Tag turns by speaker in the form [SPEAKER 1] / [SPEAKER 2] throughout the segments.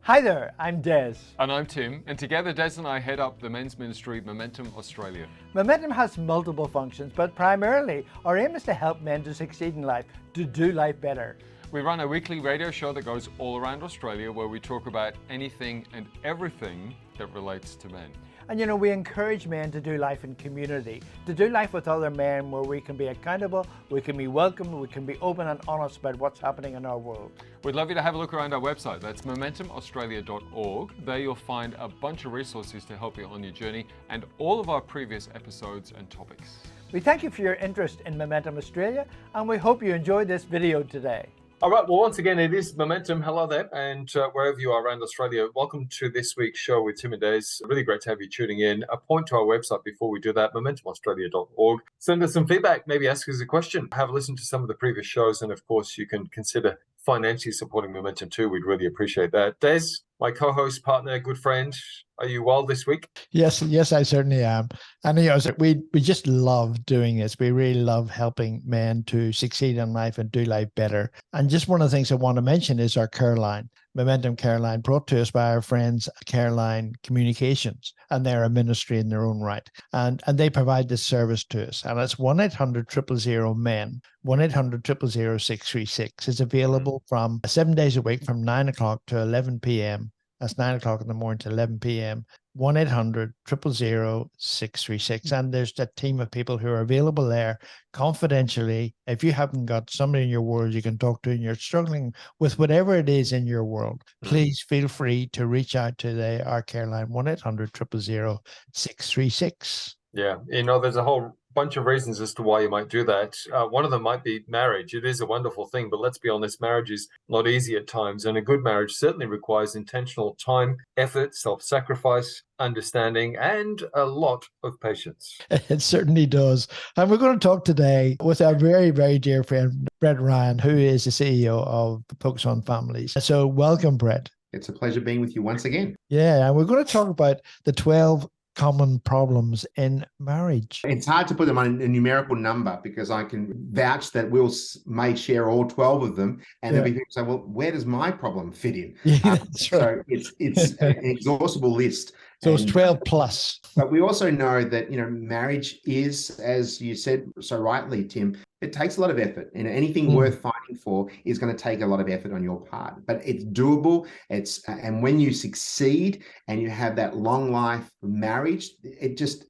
[SPEAKER 1] Hi there, I'm Des.
[SPEAKER 2] And I'm Tim, and together Des and I head up the men's ministry Momentum Australia.
[SPEAKER 1] Momentum has multiple functions, but primarily our aim is to help men to succeed in life, to do life better.
[SPEAKER 2] We run a weekly radio show that goes all around Australia where we talk about anything and everything that relates to men.
[SPEAKER 1] And you know, we encourage men to do life in community, to do life with other men where we can be accountable, we can be welcomed, we can be open and honest about what's happening in our world.
[SPEAKER 2] We'd love you to have a look around our website. That's momentumaustralia.org. There you'll find a bunch of resources to help you on your journey and all of our previous episodes and topics.
[SPEAKER 1] We thank you for your interest in Momentum Australia, and we hope you enjoyed this video today.
[SPEAKER 2] All right, well, once again, it is Momentum. Hello there, and wherever you are around Australia, welcome to this week's show with Tim and Des. Really great to have you tuning in. A point to our website before we do that, momentumaustralia.org. Send us some feedback, maybe ask us a question. Have a listen to some of the previous shows, and of course, you can consider financially supporting Momentum too. We'd really appreciate that. Des, my co-host, partner, good friend, are you well this week?
[SPEAKER 3] Yes, I certainly am. And you know, we just love doing this. We really love helping men to succeed in life and do life better. And just one of the things I want to mention is our care line, Momentum Care Line, brought to us by our friends Careline Communications, and they're a ministry in their own right. And they provide this service to us. And it's 1-800-000-MEN, 1-800-000-636. It's available from 7 days a week from 9 o'clock to 11 p.m. That's 9 o'clock in the morning to 11 p.m. 1-800-000-636. And there's a team of people who are available there confidentially. If you haven't got somebody in your world you can talk to and you're struggling with whatever it is in your world, please feel free to reach out to our care line, 1-800-000-636.
[SPEAKER 2] Yeah, you know, there's a whole bunch of reasons as to why you might do that. One of them might be marriage. It is a wonderful thing, but let's be honest, marriage is not easy at times. And a good marriage certainly requires intentional time, effort, self-sacrifice, understanding, and a lot of patience.
[SPEAKER 3] It certainly does. And we're going to talk today with our very, very dear friend, Brett Ryan, who is the CEO of Focus on Families. So welcome, Brett.
[SPEAKER 4] It's a pleasure being with you once again.
[SPEAKER 3] Yeah, and we're going to talk about the 12 common problems in marriage.
[SPEAKER 4] It's hard to put them on a numerical number because I can vouch that Will may share all 12 of them, and there'll be people say, well, where does my problem fit in?
[SPEAKER 3] Yeah, that's right.
[SPEAKER 4] So it's an exhaustible list.
[SPEAKER 3] So it's 12 plus.
[SPEAKER 4] But we also know that, you know, marriage is, as you said so rightly, Tim, it takes a lot of effort. And anything worth fighting for is going to take a lot of effort on your part. But it's doable. And when you succeed and you have that long life marriage, it just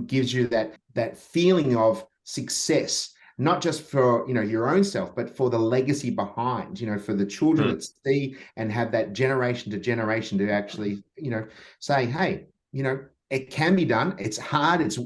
[SPEAKER 4] gives you that feeling of success. Not just for, you know, your own self, but for the legacy behind, you know, for the children that see and have that generation to generation to actually, you know, say, hey, you know, it can be done. It's hard. It's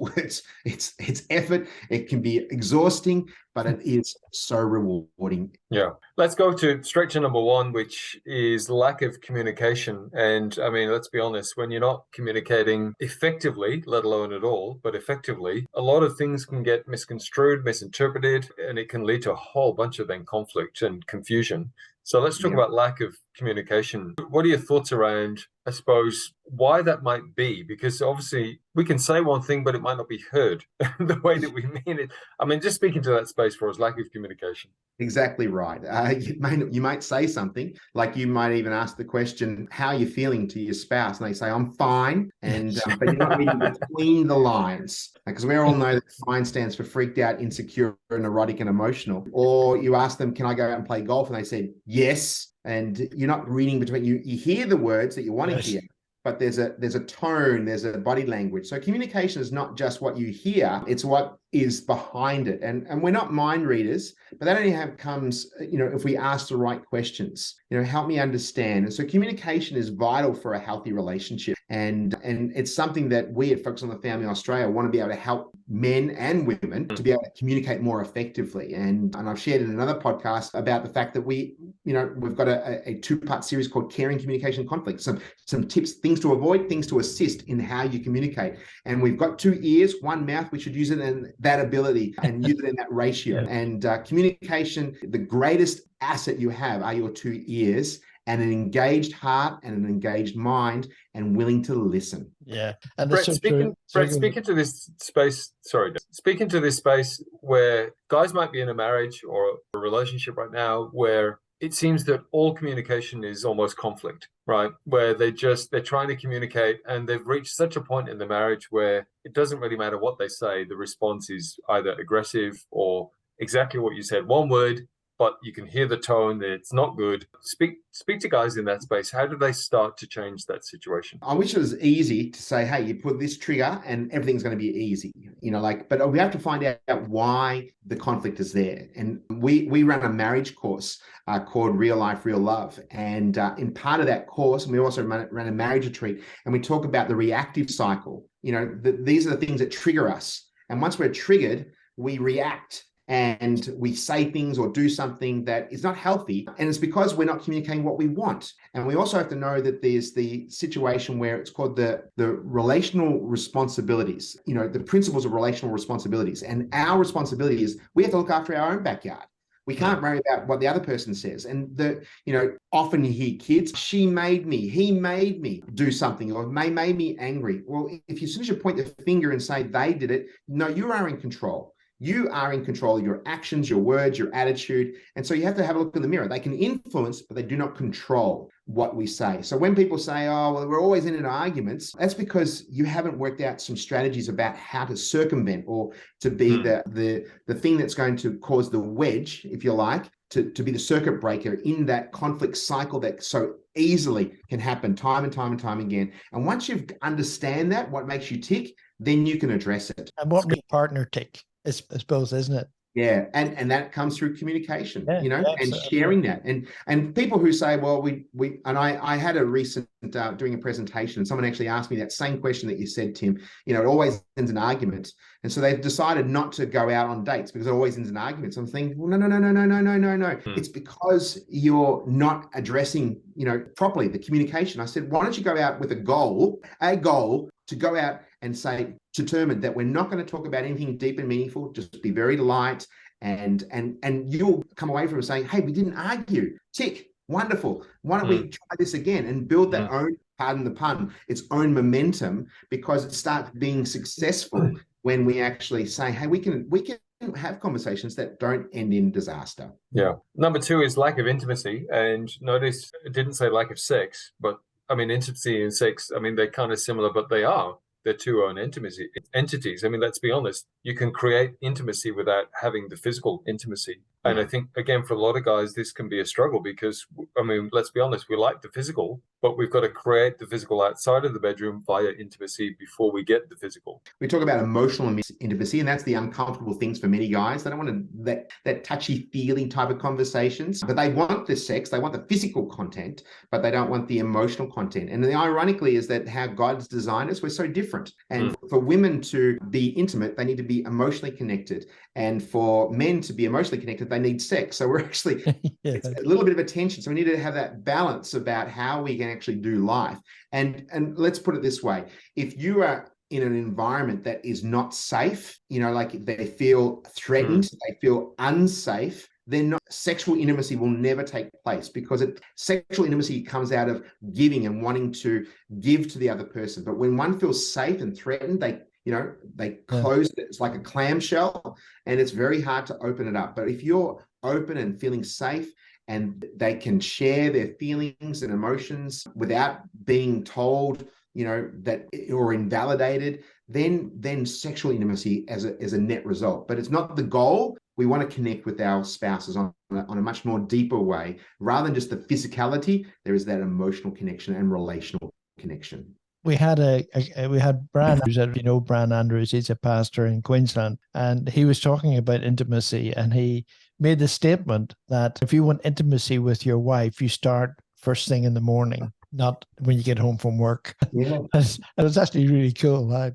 [SPEAKER 4] effort. It can be exhausting, but it is so rewarding.
[SPEAKER 2] Yeah. Let's go straight to number one, which is lack of communication. And I mean, let's be honest, when you're not communicating effectively, let alone at all, but effectively, a lot of things can get misconstrued, misinterpreted, and it can lead to a whole bunch of then conflict and confusion. So let's talk about lack of communication. What are your thoughts around, I suppose, why that might be? Because obviously we can say one thing, but it might not be heard the way that we mean it. I mean, just speaking to that space for us, lack of communication.
[SPEAKER 4] Exactly right. You might say something, like you might even ask the question, how are you feeling, to your spouse? And they say, I'm fine. And but you're not reading between the lines, because we all know that FINE stands for freaked out, insecure, neurotic, and emotional. Or you ask them, can I go out and play golf? And they said, yes. And you're not reading between, you hear the words that you want to hear, but there's a tone, there's a body language. So communication is not just what you hear, it's what is behind it. And we're not mind readers, but that only comes, you know, if we ask the right questions, you know, help me understand. And so communication is vital for a healthy relationship. And it's something that we at Focus on the Family Australia want to be able to help men and women to be able to communicate more effectively. And I've shared in another podcast about the fact that we've got a two-part series called Caring Communication Conflict. Some tips, things to avoid, things to assist in how you communicate. And we've got 2 ears, 1 mouth. We should use it in that ability and use it in that ratio. And communication, the greatest asset you have are your 2 ears. And an engaged heart and an engaged mind and willing to listen.
[SPEAKER 3] Yeah. And
[SPEAKER 2] Brett, speaking to this space where guys might be in a marriage or a relationship right now where it seems that all communication is almost conflict, right? Where they're trying to communicate, and they've reached such a point in the marriage where it doesn't really matter what they say. The response is either aggressive or exactly what you said, one word, but you can hear the tone that it's not good. Speak to guys in that space. How do they start to change that situation?
[SPEAKER 4] I wish it was easy to say, hey, you put this trigger and everything's going to be easy, but we have to find out why the conflict is there. And we run a marriage course called Real Life, Real Love. And in part of that course, we also run a marriage retreat, and we talk about the reactive cycle. These are the things that trigger us. And once we're triggered, we react. And we say things or do something that is not healthy. And it's because we're not communicating what we want. And we also have to know that there's the situation where it's called the relational responsibilities, the principles of relational responsibilities. And our responsibility is we have to look after our own backyard. We can't worry about what the other person says. And often you hear kids, she made me, he made me do something, or they made me angry. Well, if you as soon as you point the finger and say they did it, no, you are in control. You are in control of your actions, your words, your attitude. And so you have to have a look in the mirror. They can influence, but they do not control what we say. So when people say, oh, well, we're always in arguments, that's because you haven't worked out some strategies about how to circumvent or to be the thing that's going to cause the wedge, if you like, to be the circuit breaker in that conflict cycle that so easily can happen time and time and time again. And once you understand that, what makes you tick, then you can address it.
[SPEAKER 3] And what makes partner tick, I suppose, isn't it?
[SPEAKER 4] Yeah, and that comes through communication,
[SPEAKER 3] Yeah,
[SPEAKER 4] and sharing that. And people who say, well, I had a recent doing a presentation, and someone actually asked me that same question that you said, Tim. It always ends in argument, and so they've decided not to go out on dates because it always ends in arguments. I'm thinking, well, no. It's because you're not addressing, properly the communication. I said, why don't you go out with a goal to go out and say, determined that we're not going to talk about anything deep and meaningful, just be very light, and you'll come away from it saying, hey, we didn't argue. Tick, wonderful. Why don't we try this again and build that own, pardon the pun, its own momentum, because it starts being successful when we actually say, hey, we can have conversations that don't end in disaster.
[SPEAKER 2] Yeah. Number 2 is lack of intimacy. And notice it didn't say lack of sex, but I mean, intimacy and sex, I mean, they're kind of similar, but they're two own entities. I mean, let's be honest, you can create intimacy without having the physical intimacy. And I think, again, for a lot of guys, this can be a struggle because, I mean, let's be honest, we like the physical, but we've got to create the physical outside of the bedroom via intimacy before we get the physical.
[SPEAKER 4] We talk about emotional intimacy, and that's the uncomfortable things for many guys. They don't want that touchy-feely type of conversations, but they want the sex, they want the physical content, but they don't want the emotional content. And the ironically is that how God's designed us, we're so different. And for women to be intimate, they need to be emotionally connected. And for men to be emotionally connected, they need sex. So we're actually, it's a little bit of a tension. So we need to have that balance about how we can actually do life. And let's put it this way. If you are in an environment that is not safe, like they feel threatened, they feel unsafe, then sexual intimacy will never take place, because sexual intimacy comes out of giving and wanting to give to the other person. But when one feels safe and threatened, they close it. It's like a clamshell, and it's very hard to open it up. But if you're open and feeling safe, and they can share their feelings and emotions without being told, that or invalidated, then sexual intimacy as a net result. But it's not the goal. We want to connect with our spouses on a much more deeper way, rather than just the physicality. There is that emotional connection and relational connection.
[SPEAKER 3] We had Brian Andrews, Brian Andrews, he's a pastor in Queensland, and he was talking about intimacy, and he made the statement that if you want intimacy with your wife, you start first thing in the morning, not when you get home from work.
[SPEAKER 4] Yeah.
[SPEAKER 3] And it's actually really cool.
[SPEAKER 4] I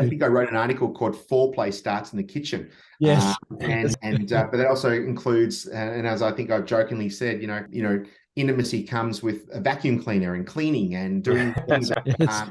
[SPEAKER 4] think I wrote an article called "Foreplay Starts in the Kitchen."
[SPEAKER 3] Yes.
[SPEAKER 4] But that also includes, and as I think I've jokingly said, intimacy comes with a vacuum cleaner and cleaning and doing things.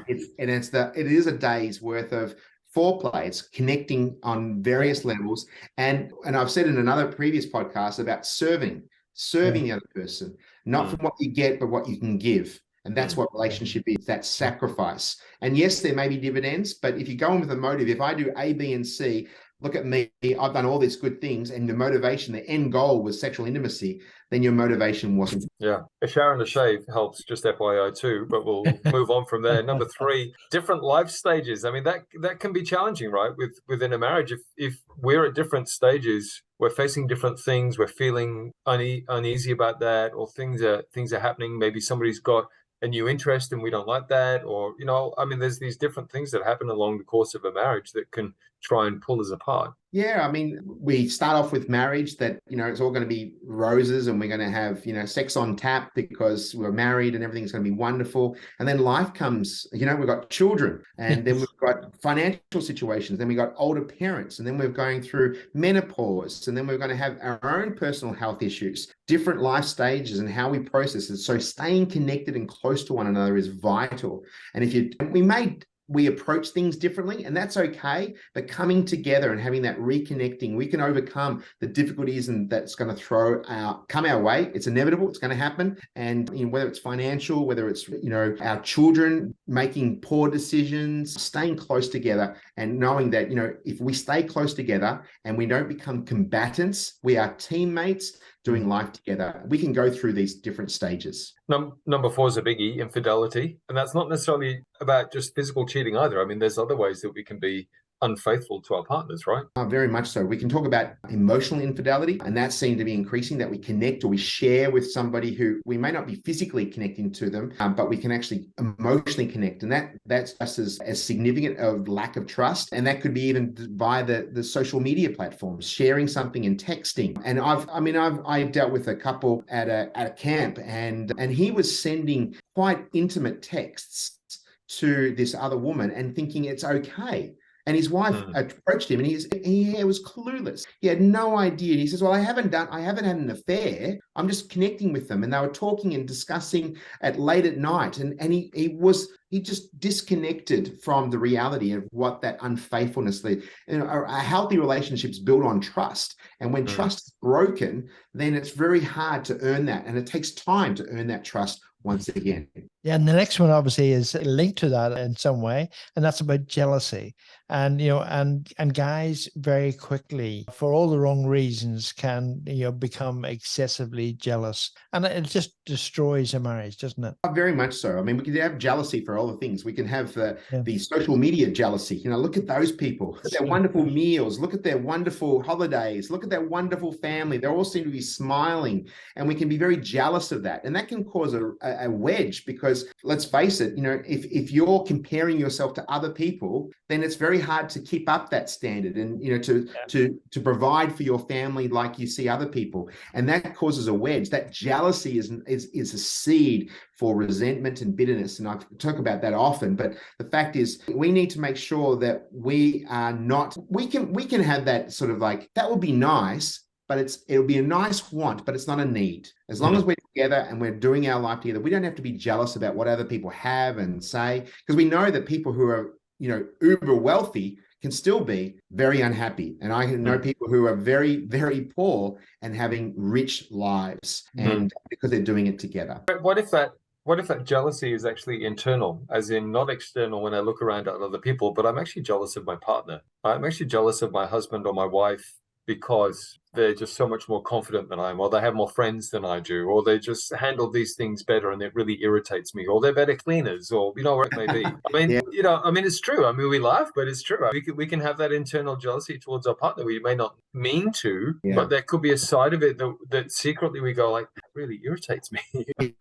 [SPEAKER 4] It is a day's worth of foreplay. It's connecting on various levels. And I've said in another previous podcast about serving the other person, not from what you get, but what you can give. And that's what relationship is, that sacrifice. And yes, there may be dividends, but if you go in with a motive, if I do A, B, and C, look at me, I've done all these good things, and the motivation, the end goal was sexual intimacy, then your motivation wasn't.
[SPEAKER 2] Yeah. A shower and a shave helps, just FYI too, but we'll move on from there. Number 3, different life stages. I mean, that can be challenging, right? Within a marriage, if we're at different stages, we're facing different things, we're feeling uneasy about that, or things are happening. Maybe somebody's got a new interest and we don't like that, or, you know, I mean, there's these different things that happen along the course of a marriage that can try and pull us apart.
[SPEAKER 4] Yeah, I mean, we start off with marriage that, you know, it's all going to be roses and we're going to have, you know, sex on tap because we're married and everything's going to be wonderful. And then life comes, you know, we've got children, and then we've got financial situations, then we've got older parents, and then we're going through menopause, and then we're going to have our own personal health issues, different life stages and how we process it. So staying connected and close to one another is vital. And we approach things differently, and that's okay. But coming together and having that reconnecting, we can overcome the difficulties and that's going to come our way. It's inevitable. It's going to happen. And you know, whether it's financial, whether it's, you know, our children making poor decisions, staying close together and knowing that, you know, if we stay close together and we don't become combatants, we are teammates doing life together, we can go through these different stages.
[SPEAKER 2] Number 4 is a biggie, infidelity. And that's not necessarily about just physical cheating either. I mean, there's other ways that we can be unfaithful to our partners, right?
[SPEAKER 4] Very much so. We can talk about emotional infidelity, and that seems to be increasing, that we connect or we share with somebody who we may not be physically connecting to them, but we can actually emotionally connect. And that's just as significant of lack of trust. And that could be even via the social media platforms, sharing something and texting. And I've dealt with a couple at a camp, and he was sending quite intimate texts to this other woman and thinking it's okay. And his wife approached him, and he was clueless. He had no idea. And he says, well, I haven't had an affair. I'm just connecting with them. And they were talking and discussing at late at night. And he just disconnected from the reality of what that unfaithfulness, a healthy relationship's built on trust. And when trust is broken, then it's very hard to earn that. And it takes time to earn that trust once again.
[SPEAKER 3] Yeah, and the next one obviously is linked to that in some way, and that's about jealousy. And you know, and guys very quickly, for all the wrong reasons, can, you know, become excessively jealous, and it just destroys a marriage, doesn't it?
[SPEAKER 4] Very much so. I mean, we can have jealousy for all the things. We can have the social media jealousy. You know, look at those people, look at their wonderful meals, look at their wonderful holidays, look at their wonderful family. They all seem to be smiling, and we can be very jealous of that, and that can cause a wedge, because let's face it, you know, if you're comparing yourself to other people, then it's very hard to keep up that standard and, you know, to provide for your family like you see other people, and that causes a wedge. That jealousy is a seed for resentment and bitterness, and I talk about that often. But the fact is, we need to make sure that we are not. We can have that sort of like, that would be nice, but it'll be a nice want, but it's not a need. As long as we're together and we're doing our life together, we don't have to be jealous about what other people have and say, because we know that people who are, you know, uber wealthy can still be very unhappy. And I know people who are very, very poor and having rich lives, and because they're doing it together.
[SPEAKER 2] What if that jealousy is actually internal, as in not external when I look around at other people, but I'm actually jealous of my partner. I'm actually jealous of my husband or my wife because they're just so much more confident than I am, or they have more friends than I do, or they just handle these things better and it really irritates me, or they're better cleaners, or, you know, what it may be. I mean, you know, I mean, it's true. I mean, we laugh, but it's true. We can have that internal jealousy towards our partner. We may not mean to, but there could be a side of it that secretly we go like, that really irritates me.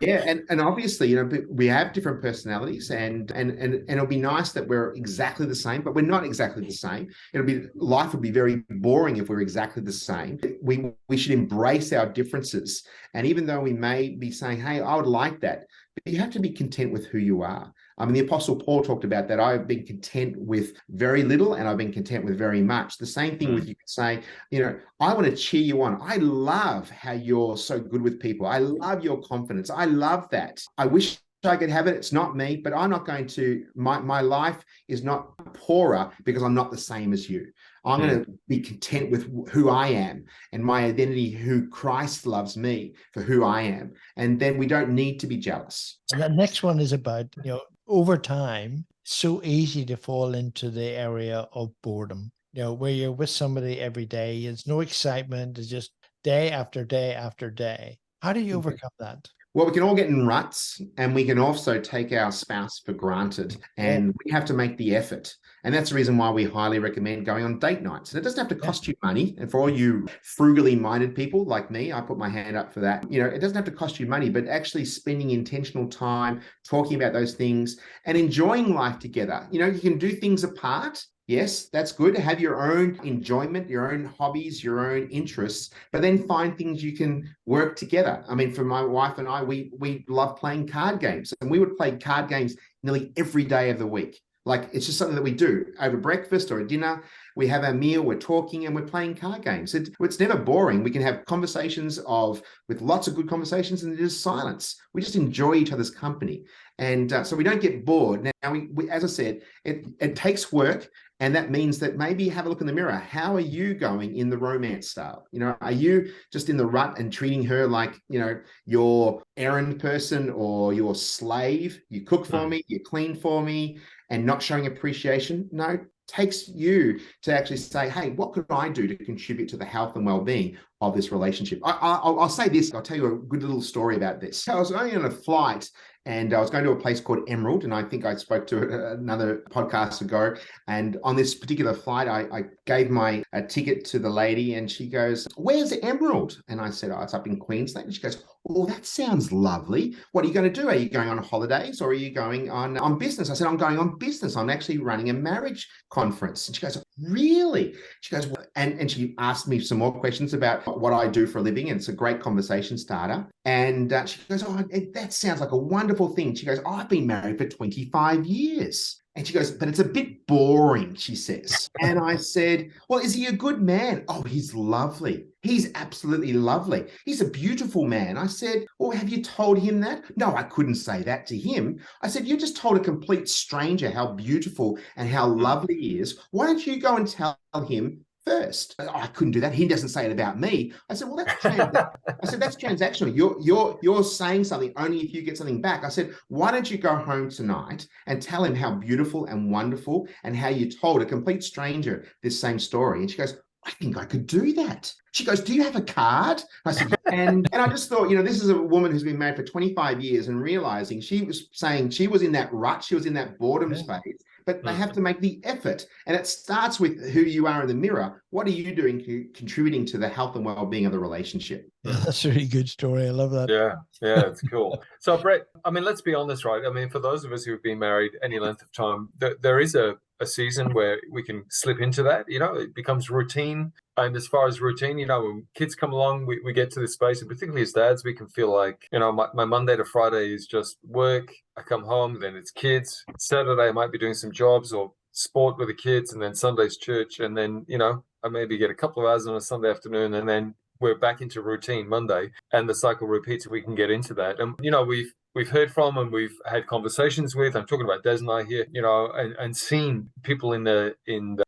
[SPEAKER 4] And obviously, you know, we have different personalities, and it'll be nice that we're exactly the same, but we're not exactly the same. Life would be very boring if we're exactly the same. We should embrace our differences. And even though we may be saying, hey, I would like that, but you have to be content with who you are. I mean, the Apostle Paul talked about that. I've been content with very little, and I've been content with very much. The same thing with, you could say, you know, I want to cheer you on. I love how you're so good with people. I love your confidence. I love that. I wish I could have it. It's not me, but I'm not going to, my life is not poorer because I'm not the same as you. I'm going to be content with who I am and my identity, who Christ loves me for who I am. And then we don't need to be jealous.
[SPEAKER 3] And the next one is about, you know, over time, so easy to fall into the area of boredom. where you're with somebody every day. There's no excitement. It's just day after day after day. How do you overcome that?
[SPEAKER 4] Well, we can all get in ruts, and we can also take our spouse for granted, and we have to make the effort. And that's the reason why we highly recommend going on date nights. And it doesn't have to cost you money. And for all you frugally minded people like me, I put my hand up for that. It doesn't have to cost you money, but actually spending intentional time talking about those things and enjoying life together. You can do things apart. Yes, that's good to have your own enjoyment, your own hobbies, your own interests, but then find things you can work together. I mean, for my wife and I, we love playing card games, and we would play card games nearly every day of the week. Like, it's just something that we do over breakfast or a dinner. We have our meal, we're talking, and we're playing card games. It's never boring. We can have conversations with lots of good conversations, and there's silence. We just enjoy each other's company. And so we don't get bored. Now, we as I said, it takes work. And that means that maybe have a look in the mirror. How are you going in the romance style? Are you just in the rut and treating her like, your errand person or your slave? You cook for me, you clean for me, and not showing appreciation? No, it takes you to actually say, hey, what could I do to contribute to the health and well-being of this relationship? I'll say this. I'll tell you a good little story about this. I was going on a flight, and I was going to a place called Emerald, and I think I spoke to another podcast ago. And on this particular flight, I gave my ticket to the lady, and she goes, "Where's Emerald?" And I said, "Oh, it's up in Queensland." And she goes, "Oh, that sounds lovely. What are you going to do? Are you going on holidays, or are you going on business?" I said, "I'm going on business. I'm actually running a marriage conference." And she goes, "Really?" She goes, well, and she asked me some more questions about what I do for a living, and it's a great conversation starter. And she goes, "Oh, that sounds like a wonderful thing." She goes, "Oh, I've been married for 25 years. And she goes, "But it's a bit boring," she says. And I said, "Well, is he a good man?" "Oh, he's lovely. He's absolutely lovely. He's a beautiful man." I said, "Well, have you told him that?" "No, I couldn't say that to him." I said, "You just told a complete stranger how beautiful and how lovely he is. Why don't you go and tell him first?" "Oh, I couldn't do that. He doesn't say it about me." I said, "Well, that's transactional. You're saying something only if you get something back." I said, "Why don't you go home tonight and tell him how beautiful and wonderful and how you told a complete stranger this same story?" And she goes, "I think I could do that." She goes, "Do you have a card?" I said, and I just thought, this is a woman who's been married for 25 years and realizing she was saying she was in that rut, she was in that boredom phase, but they have to make the effort. And it starts with who you are in the mirror. What are you doing contributing to the health and well-being of the relationship?
[SPEAKER 3] Yeah, that's a really good story. I love that.
[SPEAKER 2] Yeah, it's cool. So, Brett, I mean, let's be honest, right? I mean, for those of us who've been married any length of time, there is a season where we can slip into that. It becomes routine. And as far as routine, when kids come along, we get to this space, and particularly as dads, we can feel like, my Monday to Friday is just work. I come home, then it's kids. Saturday, I might be doing some jobs or sport with the kids, and then Sunday's church. And then, I maybe get a couple of hours on a Sunday afternoon, and then we're back into routine Monday, and the cycle repeats. We can get into that. And, we've heard from, and we've had conversations with, I'm talking about Des and I here, and seen people in the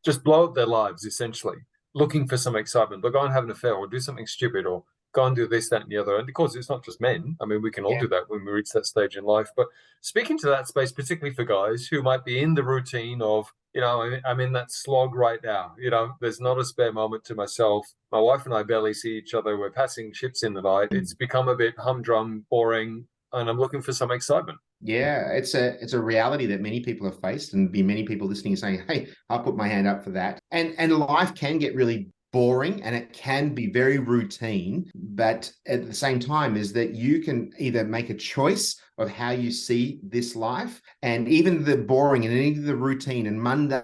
[SPEAKER 2] just blow up their lives, essentially, looking for some excitement, but go and have an affair or do something stupid or go and do this, that, and the other. And of course, it's not just men. I mean, we can all do that when we reach that stage in life. But speaking to that space, particularly for guys who might be in the routine of, I'm in that slog right now. There's not a spare moment to myself. My wife and I barely see each other. We're passing ships in the night. It's become a bit humdrum, boring, and I'm looking for some excitement.
[SPEAKER 4] Yeah, it's a reality that many people have faced, and be many people listening saying, "Hey, I'll put my hand up for that." And life can get really boring, and it can be very routine, but at the same time is that you can either make a choice of how you see this life, and even the boring and any of the routine and mundane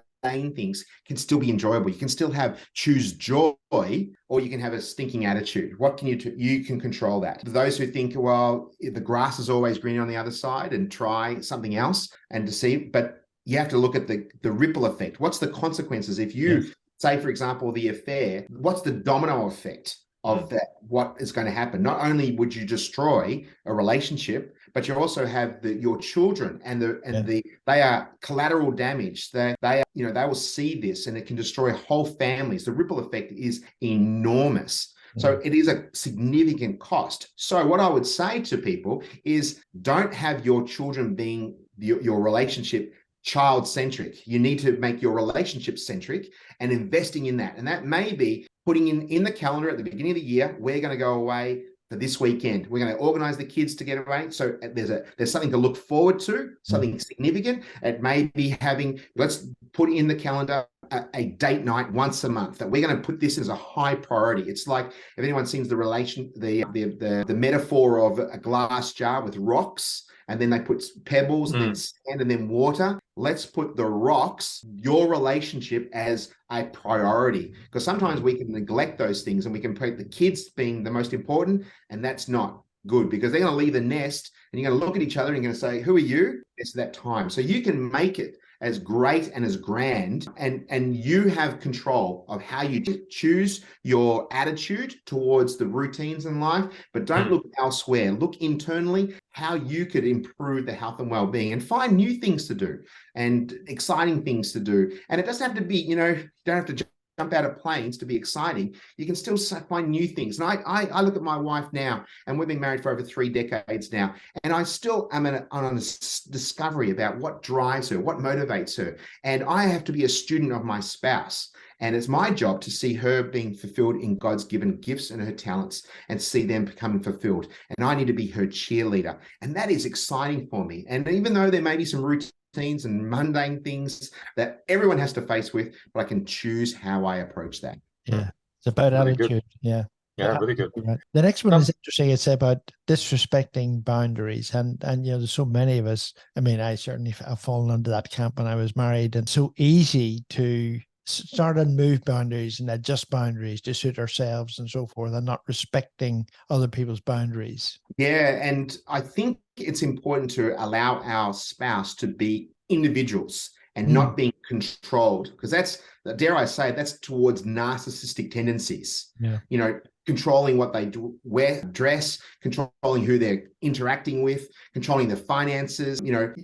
[SPEAKER 4] things can still be enjoyable. You can still choose joy, or you can have a stinking attitude. What can you do? You can control that. Those who think, well, the grass is always green on the other side, and try something else and to see, but you have to look at the ripple effect. What's the consequences if you say, for example, the affair? What's the domino effect of that? What is going to happen? Not only would you destroy a relationship, but you also have your children, and they are collateral damage. They will see this, and it can destroy whole families. The ripple effect is enormous. So it is a significant cost. So what I would say to people is, don't have your children being your relationship child-centric. You need to make your relationship-centric and investing in that. And that may be putting in the calendar at the beginning of the year, we're going to go away for this weekend. We're going to organize the kids to get away. So there's something to look forward to, something significant. It may be let's put in the calendar a date night once a month, that we're going to put this as a high priority. It's like, if anyone sees the metaphor of a glass jar with rocks, and then they put pebbles and then sand and then water. Let's put the rocks, your relationship, as a priority, because sometimes we can neglect those things and we can put the kids being the most important, and that's not good, because they're going to leave the nest and you're going to look at each other and you're going to say, who are you? It's that time. So you can make it as great and as grand, and you have control of how you choose your attitude towards the routines in life. But don't look elsewhere. Look internally, how you could improve the health and well-being, and find new things to do and exciting things to do. And it doesn't have to be, you don't have to jump out of planes to be exciting. You can still find new things. And I look at my wife now, and we've been married for over 3 decades now, and I still am on a discovery about what drives her, what motivates her. And I have to be a student of my spouse. And it's my job to see her being fulfilled in God's given gifts and her talents, and see them becoming fulfilled. And I need to be her cheerleader. And that is exciting for me. And even though there may be some routines and mundane things that everyone has to face with, but I can choose how I approach that.
[SPEAKER 3] Yeah, it's about really attitude. Good. Yeah,
[SPEAKER 2] really good.
[SPEAKER 3] Right. The next one is interesting. It's about disrespecting boundaries, and there's so many of us. I mean, I certainly have fallen under that camp when I was married, and so easy to start and move boundaries and adjust boundaries to suit ourselves and so forth, and not respecting other people's boundaries.
[SPEAKER 4] Yeah, and I think it's important to allow our spouse to be individuals and not being controlled, because that's, dare I say, that's towards narcissistic tendencies.
[SPEAKER 3] Yeah.
[SPEAKER 4] Controlling what they do, dress, controlling who they're interacting with, controlling the finances.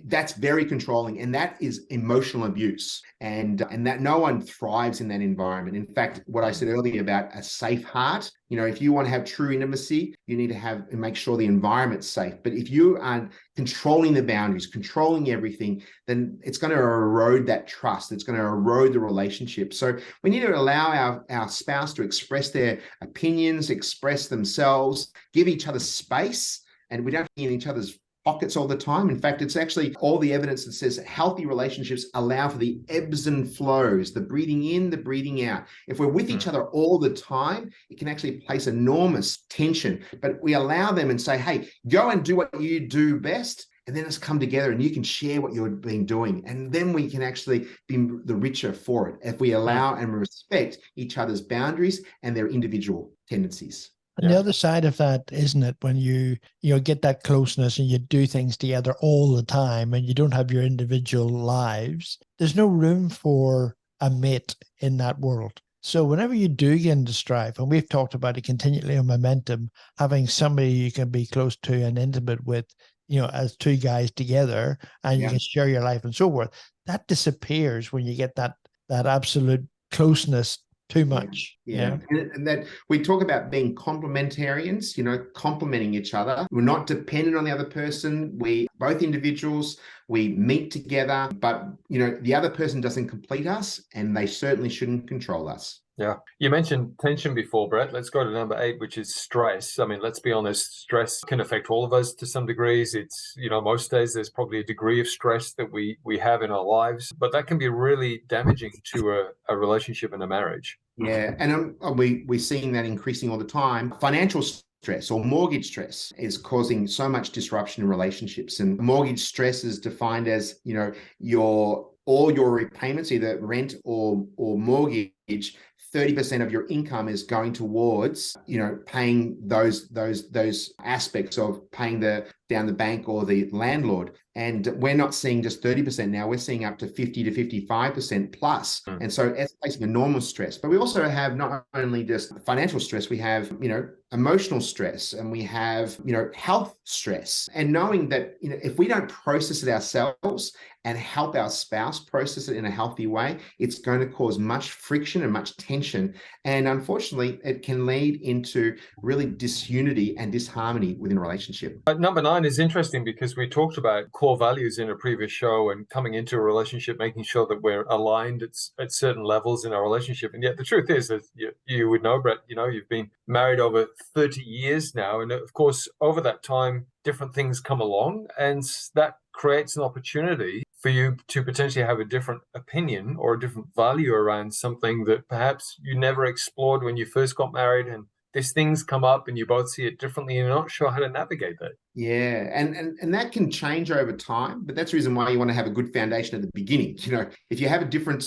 [SPEAKER 4] That's very controlling, and that is emotional abuse, and that no one thrives in that environment. In fact, what I said earlier about a safe heart, if you want to have true intimacy, you need to make sure the environment's safe. But if you are controlling the boundaries, controlling everything, then it's going to erode that trust. It's going to erode the relationship. So we need to allow our spouse to express their opinions, express themselves, give each other space, and we don't be in each other's pockets all the time. In fact, it's actually all the evidence that says that healthy relationships allow for the ebbs and flows, the breathing in, the breathing out. If we're with each other all the time, it can actually place enormous tension. But we allow them and say, hey, go and do what you do best. And then let's come together and you can share what you've been doing. And then we can actually be the richer for it if we allow and respect each other's boundaries and their individual tendencies.
[SPEAKER 3] And the other side of that, isn't it, when you get that closeness and you do things together all the time and you don't have your individual lives, there's no room for a mate in that world. So whenever you do get into strife, and we've talked about it continually on Momentum, having somebody you can be close to and intimate with, as two guys together, and you can share your life and so forth, that disappears when you get that absolute closeness too much.
[SPEAKER 4] Yeah. And that we talk about being complementarians, complementing each other. We're not dependent on the other person. We both individuals, we meet together, but the other person doesn't complete us, and they certainly shouldn't control us.
[SPEAKER 2] Yeah. You mentioned tension before, Brett. Let's go to number 8, which is stress. I mean, let's be honest, stress can affect all of us to some degrees. It's, most days there's probably a degree of stress that we have in our lives, but that can be really damaging to a relationship and a marriage.
[SPEAKER 4] Yeah. And we're seeing that increasing all the time. Financial stress or mortgage stress is causing so much disruption in relationships. And mortgage stress is defined as, all your repayments, either rent or mortgage, 30% of your income is going towards, paying those aspects of paying down the bank or the landlord. And we're not seeing just 30% now, we're seeing up to 50 to 55% plus. And so it's placing enormous stress. But we also have not only just financial stress, we have, emotional stress, and we have, health stress. And knowing that, if we don't process it ourselves and help our spouse process it in a healthy way, it's going to cause much friction and much tension. And unfortunately, it can lead into really disunity and disharmony within a relationship.
[SPEAKER 2] Number 9 find is interesting because we talked about core values in a previous show and coming into a relationship, making sure that we're aligned at certain levels in our relationship. And yet the truth is that you would know, Brett, you've been married over 30 years now. And of course, over that time, different things come along, and that creates an opportunity for you to potentially have a different opinion or a different value around something that perhaps you never explored when you first got married. And these things come up and you both see it differently and you're not sure how to navigate that.
[SPEAKER 4] Yeah, and that can change over time, but that's the reason why you want to have a good foundation at the beginning. If you have a different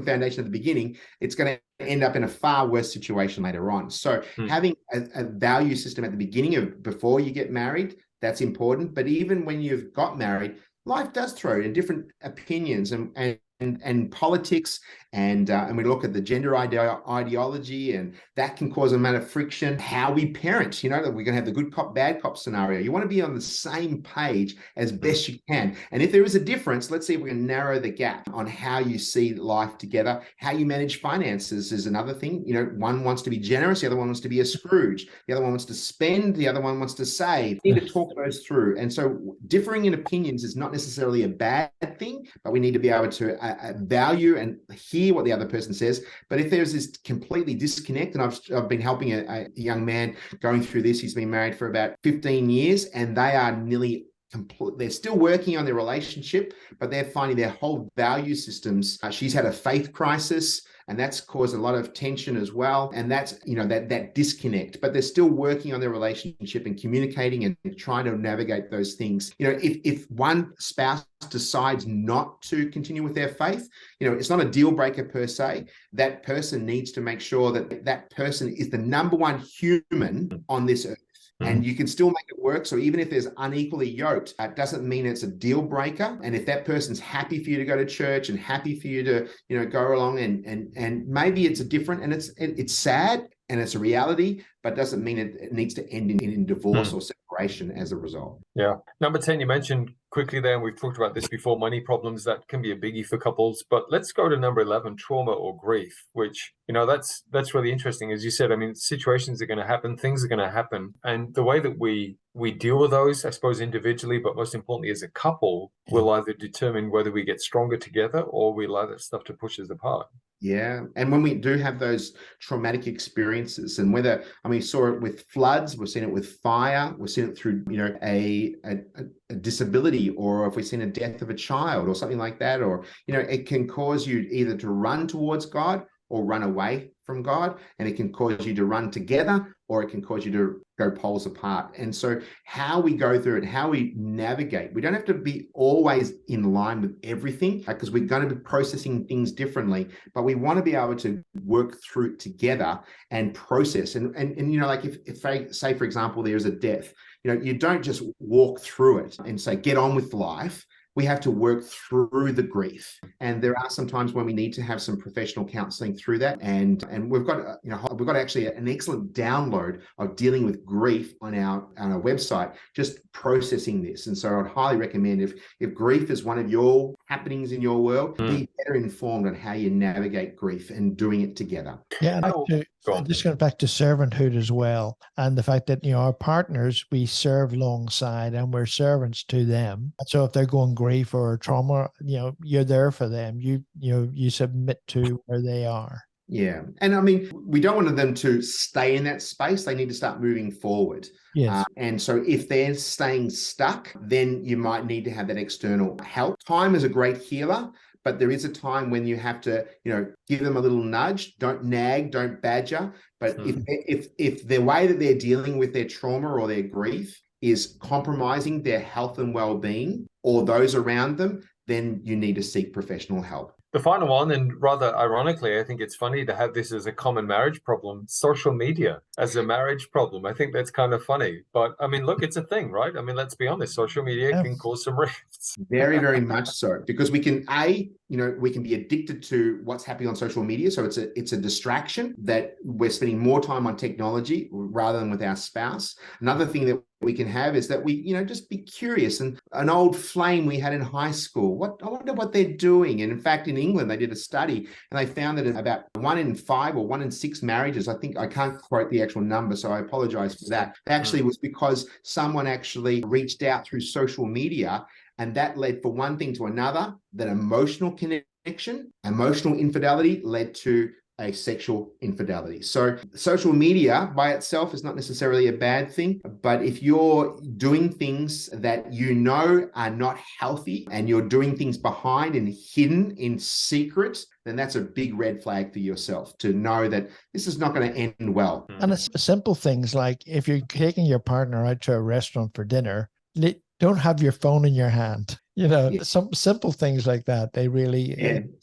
[SPEAKER 4] foundation at the beginning, it's going to end up in a far worse situation later on. So having a value system at the beginning before you get married, that's important. But even when you've got married, life does throw in different opinions and politics, and we look at the gender ideology, and that can cause a amount of friction. How we parent, that we're going to have the good cop, bad cop scenario. You want to be on the same page as best you can. And if there is a difference, let's see if we can narrow the gap on how you see life together. How you manage finances is another thing. One wants to be generous, the other one wants to be a Scrooge, the other one wants to spend, the other one wants to save. We need to talk those through. And so differing in opinions is not necessarily a bad thing, but we need to be able to value and hear what the other person says. But if there's this completely disconnect, and I've been helping a young man going through this. He's been married for about 15 years, and they are nearly they're still working on their relationship, but they're finding their whole value systems. She's had a faith crisis, and that's caused a lot of tension as well. And that's, that disconnect, but they're still working on their relationship and communicating and trying to navigate those things. If one spouse decides not to continue with their faith, it's not a deal breaker per se. That person needs to make sure that that person is the number one human on this earth. And you can still make it work. So even if there's unequally yoked, that doesn't mean it's a deal breaker. And if that person's happy for you to go to church and happy for you to, go along and maybe it's a different, and it's sad and it's a reality, but doesn't mean it needs to end in divorce or separation as a result.
[SPEAKER 2] Yeah. Number 10, you mentioned quickly there, and we've talked about this before, money problems. That can be a biggie for couples. But let's go to number 11, trauma or grief, which, that's really interesting. As you said, situations are going to happen, things are going to happen. And the way that we deal with those, I suppose, individually, but most importantly as a couple, will either determine whether we get stronger together or we allow that stuff to push us apart.
[SPEAKER 4] Yeah. And when we do have those traumatic experiences, and whether, we saw it with floods, we've seen it with fire, we've seen it through, a disability, or if we've seen a death of a child or something like that, or, it can cause you either to run towards God or run away from God. And it can cause you to run together, or it can cause you to go poles apart. And so how we go through it, how we navigate, we don't have to be always in line with everything, because we're going to be processing things differently, but we want to be able to work through it together and process. And like if say, for example, there's a death, you don't just walk through it and say, get on with life. We have to work through the grief. And there are some times when we need to have some professional counseling through that. And we've got, actually an excellent download of dealing with grief on our website, just processing this. And so I'd highly recommend, if grief is one of your happenings in your world, be better informed on how you navigate grief and doing it together.
[SPEAKER 3] Yeah, just going back to servanthood as well, and the fact that our partners, we serve alongside and we're servants to them. So if they're going grief or trauma, you're there for them. You submit to where they are.
[SPEAKER 4] Yeah. And we don't want them to stay in that space. They need to start moving forward.
[SPEAKER 3] Yes.
[SPEAKER 4] And so if they're staying stuck, then you might need to have that external help. Time is a great healer, but there is a time when you have to, give them a little nudge. Don't nag, don't badger. But if the way that they're dealing with their trauma or their grief is compromising their health and well-being or those around them, then you need to seek professional help.
[SPEAKER 2] The final one, and rather ironically, I think it's funny to have this as a common marriage problem, social media as a marriage problem. I think that's kind of funny. But look, it's a thing, right? Let's be honest, social media can cause some rifts.
[SPEAKER 4] Very, very much so, because we can, we can be addicted to what's happening on social media. So it's a distraction that we're spending more time on technology rather than with our spouse. Another thing that we can have is that we, just be curious. And an old flame we had in high school, I wonder what they're doing. And in fact, in England, they did a study and they found that about 1 in 5 or 1 in 6 marriages, I think, I can't quote the actual number, so I apologize for that, actually was because someone actually reached out through social media, and that led for one thing to another. That emotional connection, emotional infidelity led to a sexual infidelity. So social media by itself is not necessarily a bad thing, but if you're doing things that are not healthy and you're doing things behind and hidden in secret, then that's a big red flag for yourself to know that this is not going to end well.
[SPEAKER 3] And it's simple things like if you're taking your partner out to a restaurant for dinner, don't have your phone in your hand. Some simple things like that. They really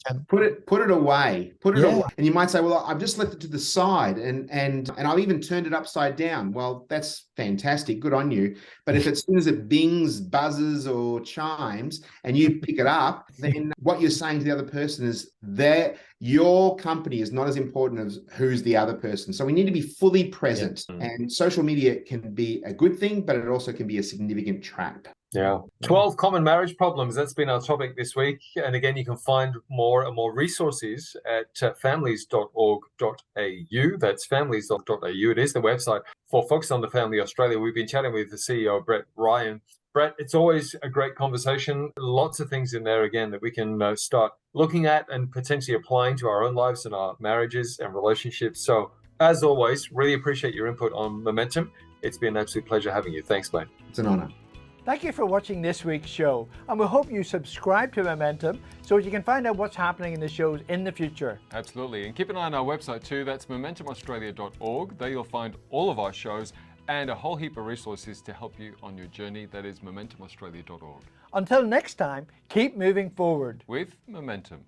[SPEAKER 3] can
[SPEAKER 4] put it away. Put it away. And you might say, well, I've just left it to the side and I've even turned it upside down. Well, that's fantastic. Good on you. But if as soon as it bings, buzzes, or chimes and you pick it up, then what you're saying to the other person is your company is not as important as who's the other person. So we need to be fully present. And social media can be a good thing, but it also can be a significant trap.
[SPEAKER 2] Yeah. 12 common marriage problems. That's been our topic this week. And again, you can find more and more resources at families.org.au. That's families.org.au. It is the website for Focus on the Family Australia. We've been chatting with the CEO, Brett Ryan. Brett, it's always a great conversation. Lots of things in there, again, that we can start looking at and potentially applying to our own lives and our marriages and relationships. So, as always, really appreciate your input on Momentum. It's been an absolute pleasure having you. Thanks, mate.
[SPEAKER 4] It's an honor.
[SPEAKER 1] Thank you for watching this week's show, and we hope you subscribe to Momentum so you can find out what's happening in the shows in the future.
[SPEAKER 5] Absolutely, and keep an eye on our website too. That's momentumaustralia.org. There you'll find all of our shows and a whole heap of resources to help you on your journey. That is momentumaustralia.org.
[SPEAKER 1] Until next time, keep moving forward
[SPEAKER 5] with Momentum.